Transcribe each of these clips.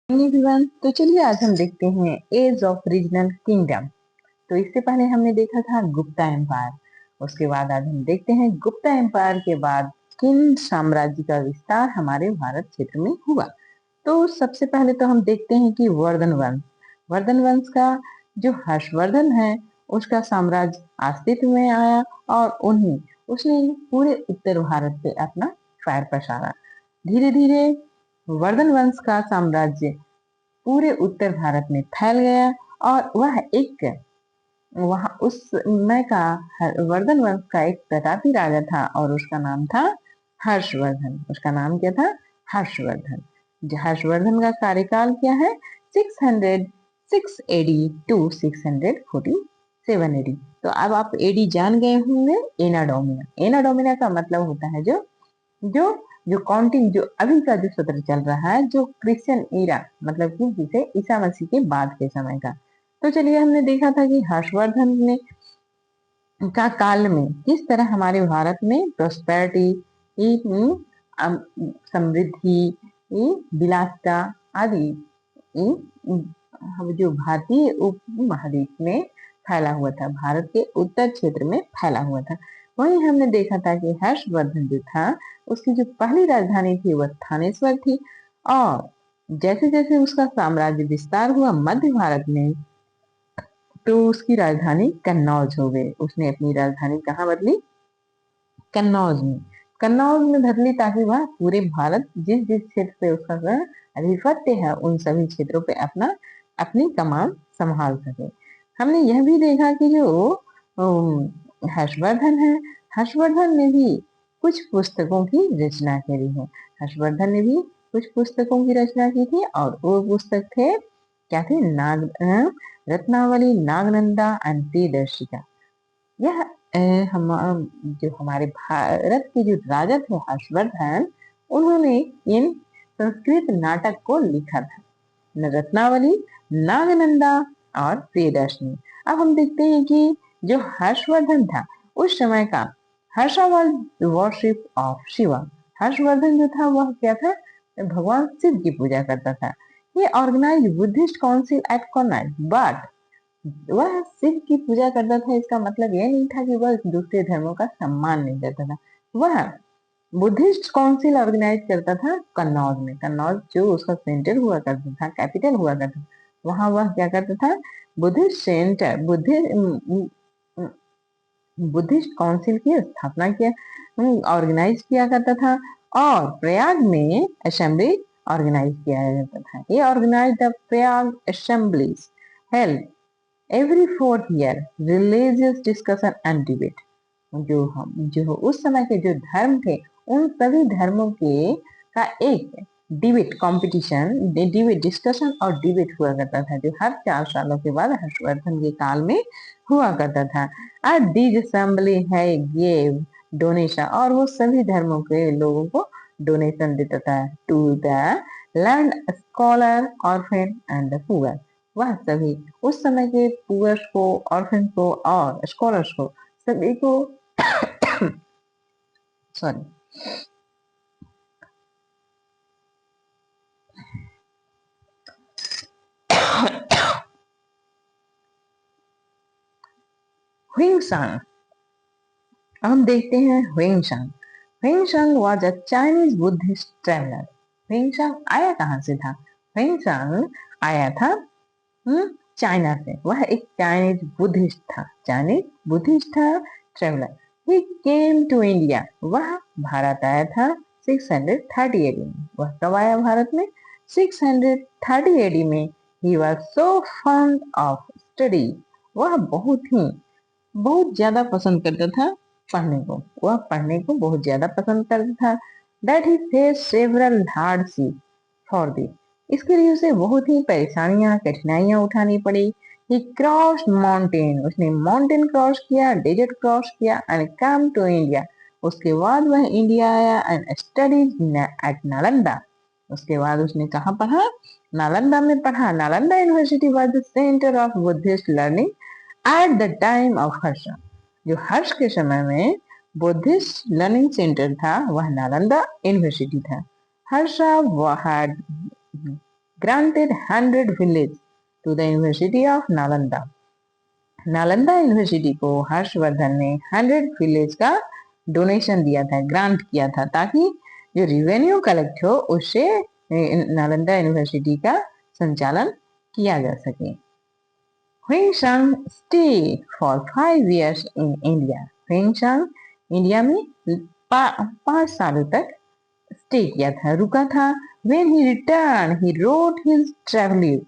Everyone, तो चलिए आज हम देखते हैं एज ऑफ रीजनल किंगडम। तो इससे पहले हमने देखा था गुप्ता एम्पायर। उसके बाद आज हम देखते हैं गुप्ता एम्पायर के बाद किन साम्राज्य का विस्तार हमारे भारत क्षेत्र में हुआ। तो सबसे पहले तो हम देखते हैं कि वर्धन वंश। वर्धन वंश का जो हर्षवर्धन है उसका साम्राज्य अस्तित्व में आया और उन्हें उसने पूरे उत्तर भारत पे अपना पैर पसारा। धीरे धीरे वर्धन वंश का साम्राज्य पूरे उत्तर भारत में फैल गया और वह उस समय का वर्धन वंश का एक प्रतापी राजा था और उसका नाम था हर्षवर्धन। उसका नाम क्या था? हर्षवर्धन। हर्षवर्धन का कार्यकाल क्या है? 606 एडी टू 647 एडी। तो अब आप एडी जान गए होंगे। एना डोमिना, एना डोमिना का मतलब होता है जो जो जो काउंटिंग, जो अभी का जो सत्र चल रहा है, जो क्रिश्चियन ईरा, मतलब कि जिसे ईसा मसीह के बाद के समय का। तो चलिए, हमने देखा था कि हर्षवर्धन ने का काल में किस तरह हमारे भारत में प्रोस्पेरिटी, समृद्धि, विलासिता आदि जो भारतीय उपमहाद्वीप में फैला हुआ था, भारत के उत्तर क्षेत्र में फैला हुआ था। वहीं हमने देखा था कि हर्षवर्धन जो था उसकी जो पहली राजधानी थी वह थानेश्वर थी। और जैसे जैसे उसका साम्राज्य विस्तार हुआ मध्य भारत में, तो उसकी राजधानी कन्नौज हो गई। उसने अपनी राजधानी कहाँ बदली? कन्नौज में। कन्नौज में बदली ताकि वह पूरे भारत, जिस जिस क्षेत्र पे उसका अधिपत्य है, उन सभी क्षेत्रों पे अपनी कमान संभाल सके। हमने यह भी देखा कि जो हर्षवर्धन है, हर्षवर्धन ने भी कुछ पुस्तकों की रचना करी है। हर्षवर्धन ने भी कुछ पुस्तकों की रचना की थी और वो पुस्तक थे, क्या थे? रत्नावली, नागनंदा एंड प्रियदर्शिका। यह हम जो हमारे भारत के जो राजा थे हर्षवर्धन, उन्होंने इन संस्कृत नाटक को लिखा था, रत्नावली, नागनंदा और प्रियदर्शनी। अब हम देखते हैं कि जो हर्षवर्धन था उस समय का, Harsha was worship of Shiva. Harshvardhan जो था वह क्या था? भगवान शिव की पूजा करता था। ये organize Buddhist council at corner, but वह शिव की पूजा करता था। इसका मतलब यह नहीं था कि वह दूसरे धर्मों का सम्मान नहीं करता था। वह बुद्धिस्ट काउंसिल ऑर्गेनाइज करता था कन्नौज में। कन्नौज जो उसका सेंटर हुआ करता था, कैपिटल हुआ करता था, वहां वह क्या करता था? बुद्धिस्ट सेंटर, बुद्धिस्ट काउंसिल की स्थापना किया, ऑर्गेनाइज किया करता था। और प्रयाग में असेंबली ऑर्गेनाइज किया जाता था। ये organize the Prayag assemblies held every 4th year religious discussion and debate. जो उस समय के जो धर्म थे, उन सभी धर्मों के का एक डिबेट कॉम्पिटिशन, डिबेट डिस्कशन और डिबेट हुआ करता था, जो हर 4 सालों के बाद हर्षवर्धन के काल में हुआ करता था। और दिस असेंबली है गिव डोनेशन, और वो सभी धर्मों के लोगों को डोनेशन देता था to the learned scholar, orphan and the poor. वह सभी उस समय के पुअर्स को, ऑर्फन को और स्कॉलर्स को, सभी को सॉरी ह्विंगसांग। हम देखते हैं Hiuen Tsang. Hiuen Tsang was a Chinese Buddhist traveller. Hiuen Tsang आया कहाँ से था? ह्विंगसांग आया था चाइना से। वह एक चाइनीज बुद्धिस्ट था, चाइनीज बुद्धिस्ट था, traveller. He came to India. वह भारत आया था 630 एडी में। वह कब आया भारत में? 630 एडी में। He was so fond of study. वह बहुत ज्यादा पसंद करता था पढ़ने को। वह पढ़ने को बहुत ज्यादा पसंद करता था। That he face several hardship for this. इसके लिए उसे बहुत ही परेशानियां, कठिनाइयां उठानी पड़ी। ही क्रॉस माउंटेन। उसने माउंटेन क्रॉस किया, डेजर्ट क्रॉस किया एंड कम टू इंडिया। उसके बाद वह इंडिया आया एंड स्टडीज एट नालंदा। उसके बाद उसने कहाँ पढ़ा? नालंदा में पढ़ा। Nalanda university was the centre of Buddhist learning at the time of Harsha. जो हर्ष के समय में बुद्धिस्ट लर्निंग सेंटर था वह नालंदा यूनिवर्सिटी था। Harsha had granted 100 village to the University of Nalanda. Nalanda university को हर्षवर्धन ने 100 विलेज का डोनेशन दिया था, ग्रांट किया था, ताकि जो रिवेन्यू कलेक्ट हो उससे नालंदा यूनिवर्सिटी का संचालन किया जा सके। Hiuen Tsang stay for 5 years in India. Hiuen Tsang India में 5 सालों तक स्टे किया था, रुका था। When he returned, he wrote his travel।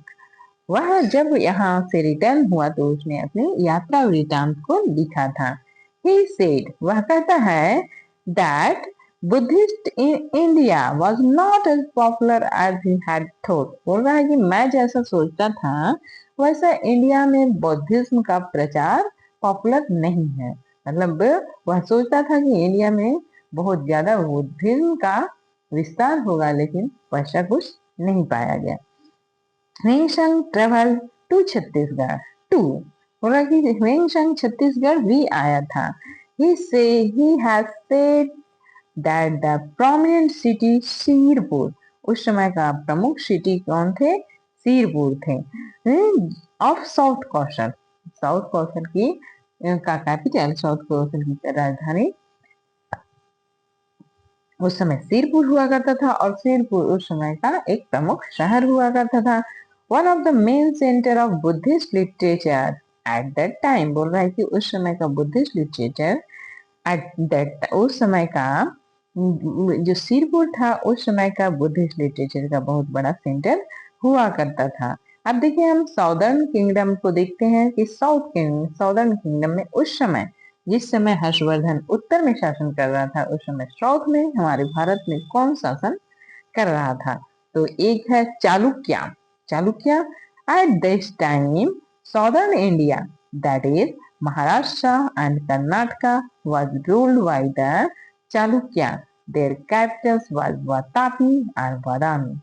वह जब यहाँ से रिटर्न हुआ तो उसने अपने यात्रा वृतांत को लिखा था। He said, वह कहता है that Buddhist in India was not as popular as he had thought। बोल रहा है कि मैं जैसा सोचता था वैसा इंडिया में बौद्धिज्म का प्रचार पॉपुलर नहीं है। मतलब वह सोचता था कि इंडिया में बहुत ज्यादा बुद्धिज्म का विस्तार होगा, लेकिन वैसा कुछ नहीं पाया गया। ह्वेंशांग ट्रेवल टू छत्तीसगढ़ टू, बोला कि ह्वेंशांग छत्तीसगढ़ भी आया था। he has said that the prominent city Sirpur, उस समय का प्रमुख सिटी कौन थे? सिरपुर थे। ऑफ साउथ कौशल, साउथ कौशल की का कैपिटल, साउथ कौशल की राजधानी उस समय सिरपुर हुआ करता था, और सिरपुर उस समय का एक प्रमुख शहर हुआ करता था। One of the main centre of Buddhist literature at that time, बोल रहा है कि उस समय का बुद्धिस्ट लिटरेचर एट दैट, उस समय का जो सिरपुर था उस समय का बुद्धिस्ट लिटरेचर का बहुत बड़ा सेंटर हुआ करता था। अब देखिए हम साउदर्न किंगडम को देखते हैं कि साउदर्न किंगडम में उस समय, जिस समय हर्षवर्धन उत्तर में शासन कर रहा था, उस समय साउथ में हमारे भारत में कौन शासन कर रहा था? तो एक है Chalukya. Chalukya at this time southern India, that is Maharashtra and Karnataka was ruled by the Chalukya. Their capitals was Vatapi and Badami।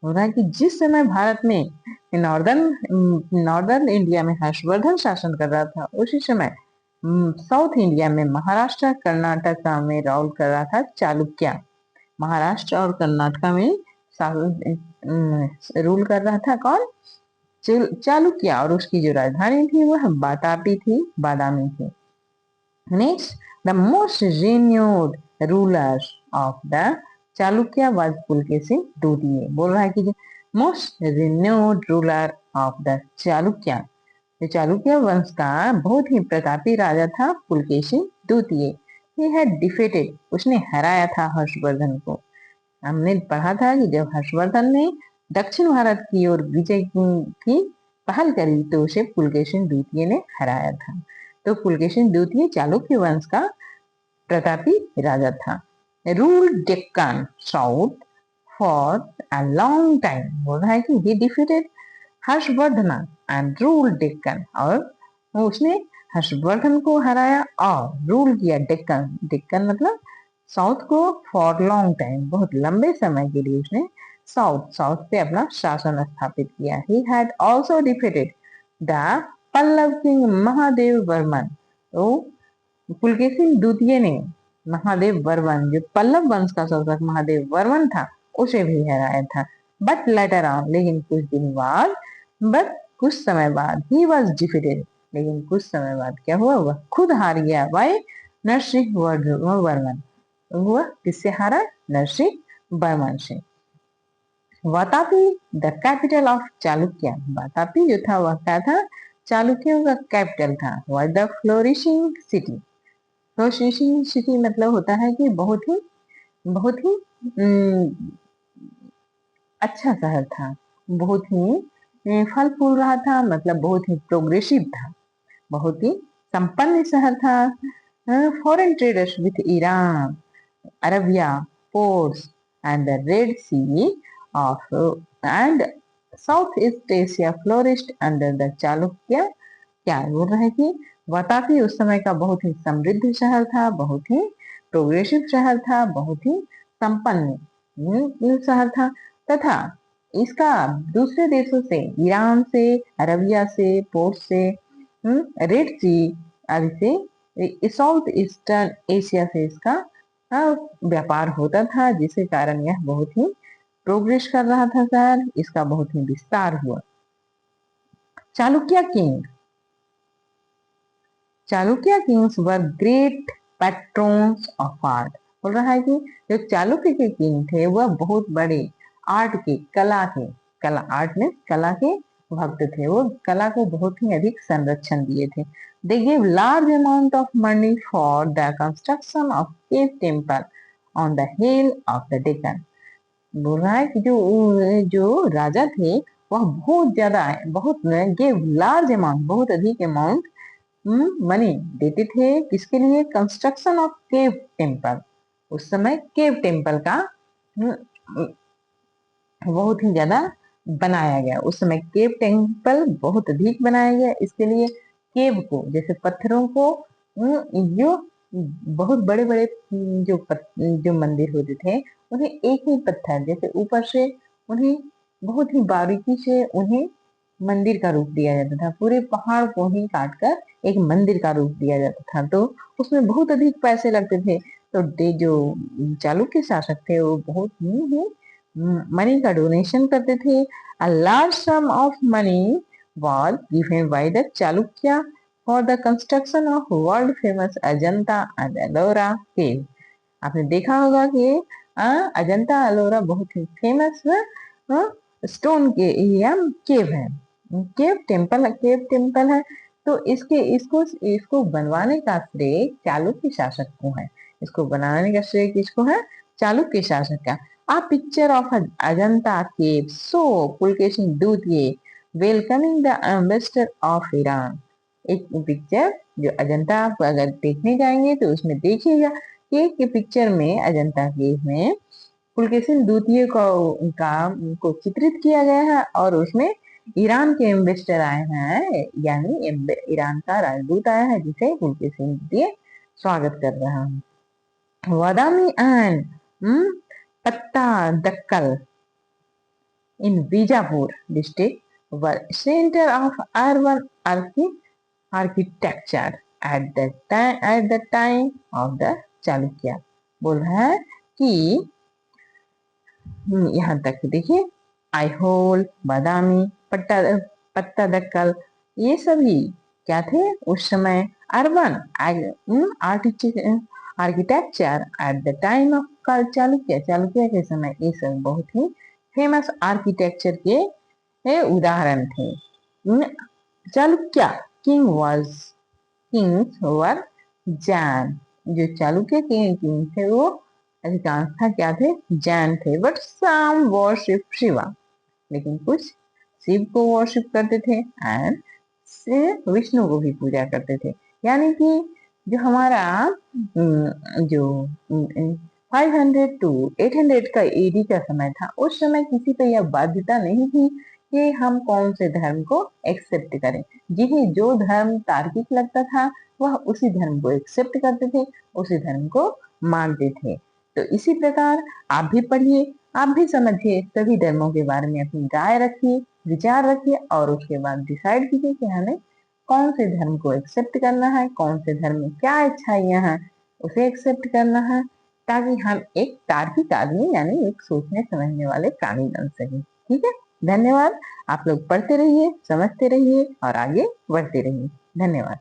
हो रहा है कि जिस समय भारत में नॉर्दर्न इंडिया में हर्षवर्धन शासन कर रहा था, उसी समय साउथ इंडिया में महाराष्ट्र कर्नाटक में रूल कर रहा था चालुक्य। महाराष्ट्र और कर्नाटक में रूल कर रहा था कौन? चालुक्य। और उसकी जो राजधानी थी वह बातापी थी, बादामी थी। Next, the most renewed ruler of the Chalukya was Pulakeshin द्वितीय। बोल रहा है कि most renewed ruler of the Chalukya, जो चालुक्य वंश का बहुत ही प्रतापी राजा था पुलकेशिन द्वितीय। ही हैड डिफीटेड, उसने हराया था हर्षवर्धन को। हमने पढ़ा था कि जब हर्षवर्धन ने दक्षिण भारत की ओर विजय की पहल करी तो उसे पुलकेशिन द्वितीय ने हराया था। तो पुलकेशिन द्वितीय चालुक्य वंश का प्रतापी राजा था। Rule Deccan south for a long time, बोल रहा है कि ही defeated Harshvardhan and rule Deccan, और उसने हर्षवर्धन को हराया और रूल किया डेक्कन। डेक्कन मतलब साउथ को फॉर लॉन्ग टाइम, बहुत लंबे समय के लिए उसने साउथ पे अपना शासन स्थापित किया। He had also defeated the Pallava king Mahadev Varman. तो पुलकेशिन द्वितीय ने महादेव वर्मन, जो पल्लव वंश का शासक महादेव वर्मन था, उसे भी हराया था। बट लेटर ऑन, लेकिन कुछ समय बाद ही वॉज डिफीटेड, लेकिन कुछ समय बाद क्या हुआ? वह खुद हार गया बाय नरसिंह वर्मन। वह किससे हारा? नरसिंह वर्मन से। Vatapi the capital of Chalukya, Vatapi जो था वह क्या था? चालुक्यों का कैपिटल था। Was the flourishing city. Flourishing city मतलब होता है कि बहुत ही अच्छा शहर था, बहुत ही फल फूल रहा था, मतलब बहुत ही प्रोग्रेसिव था, बहुत ही संपन्न शहर था। Foreign traders with Iran, Arabia, ports and the red sea of and south east Asia flourished under the Chalukya. क्या बोल रहे हैं कि वातापी उस समय का बहुत ही समृद्ध शहर था, बहुत ही प्रोग्रेसिव शहर था, बहुत ही संपन्न शहर था, तथा इसका दूसरे देशों से, ईरान से, अरबिया से, पोर्ट से, रेड सी आदि से, साउथ ईस्टर्न एशिया से इसका व्यापार होता था, जिसके कारण यह बहुत ही प्रोग्रेस कर रहा था सर, इसका बहुत ही विस्तार हुआ। Chalukya king, Chalukya kings were great patrons of art. बोल रहा है कि जो चालुक्य के किंग थे वह बहुत बड़े आर्ट के, कला के, कला आर्ट में कला के भक्त थे। वो कला को बहुत ही अधिक संरक्षण दिए थे। They give large amount of money for the construction of cave temple on the hill of the Deccan. बोल रहा है कि जो जो राजा थे वह बहुत ज्यादा, बहुत गिव लार्ज अमाउंट, बहुत अधिक अमाउंट मनी देते थे। किसके लिए? Construction of cave temple. उस समय केव टेम्पल का बहुत ही ज्यादा बनाया गया। उस समय केव टेम्पल बहुत अधिक बनाया गया। इसके लिए केव को, जैसे पत्थरों को, जो बहुत बड़े बड़े जो मंदिर होते थे उन्हें एक ही पत्थर, जैसे ऊपर से उन्हें बहुत ही बारीकी से उन्हें मंदिर का रूप दिया जाता था। पूरे पहाड़ को ही काट कर एक मंदिर का रूप दिया जाता था। तो उसमें बहुत अधिक पैसे लगते थे। तो जो चालुक्य शासक थे वो बहुत ही मनी का डोनेशन करते थे। A large some of money was given by the Chalukya for the construction of world famous Ajanta and Ellora cave। आपने देखा होगा कि अजंता एलोरा बहुत ही फेमस स्टोन के या केव है, केव टेम्पल है। तो इसके इसको इसको बनवाने का श्रेय चालुक्य शासक को है। इसको बनाने का श्रेय किसको है? चालुक्य शासक का। A picture of Ajanta cave so Pulkesin Dutye welcoming the ambassador of Iran। एक पिक्चर जो अजंता आप अगर देखने जाएंगे तो उसमें देखिएगा कि पिक्चर में अजंता केव में पुलकेशिन द्वितीय को चित्रित किया गया है और उसमें ईरान के एम्बेसडर आए हैं, यानी ईरान का राजदूत आया है जिसे पुलकेशिन द्वितीय स्वागत कर रहा है। वादामी एंड पत्ता दक्कल in Bijapur district were center of urban architecture at the time of the Chalukya। बोल रहा है कि यहाँ तक देखिए, आईहोल, बादामी, पत्ता दक्कल, ये सभी क्या थे उस समय? Urban architecture eight the time of Chalukya. Chalukya के समय ये सब बहुत ही फेमस आर्किटेक्चर के उदाहरण थे। चालुक्य किंग्स वर जैन। जो चालुक्य के किंग थे वो अधिकांश था क्या थे? जैन थे। बट सम वर्शिप शिवा, लेकिन कुछ शिव को वर्शिप करते थे एंड से विष्णु को भी पूजा करते थे। यानी कि जो हमारा जो 500 टू 800 का एडी का समय था, उस समय किसी पे यह बाध्यता नहीं थी कि हम कौन से धर्म को एक्सेप्ट करें। जिन्हें जो धर्म तार्किक लगता था वह उसी धर्म को एक्सेप्ट करते थे, उसी धर्म को मानते थे। तो इसी प्रकार आप भी पढ़िए, आप भी समझिए, सभी धर्मों के बारे में अपनी राय रखिए, विचार रखिए और उसके बाद डिसाइड कीजिए कि हमें कौन से धर्म को एक्सेप्ट करना है, कौन से धर्म में क्या अच्छाइयां हैं उसे एक्सेप्ट करना है, ताकि हम एक तार्किक आदमी यानी एक सोचने समझने वाले प्राणी बन सके। ठीक है, धन्यवाद। आप लोग पढ़ते रहिए, समझते रहिए और आगे बढ़ते रहिए। धन्यवाद।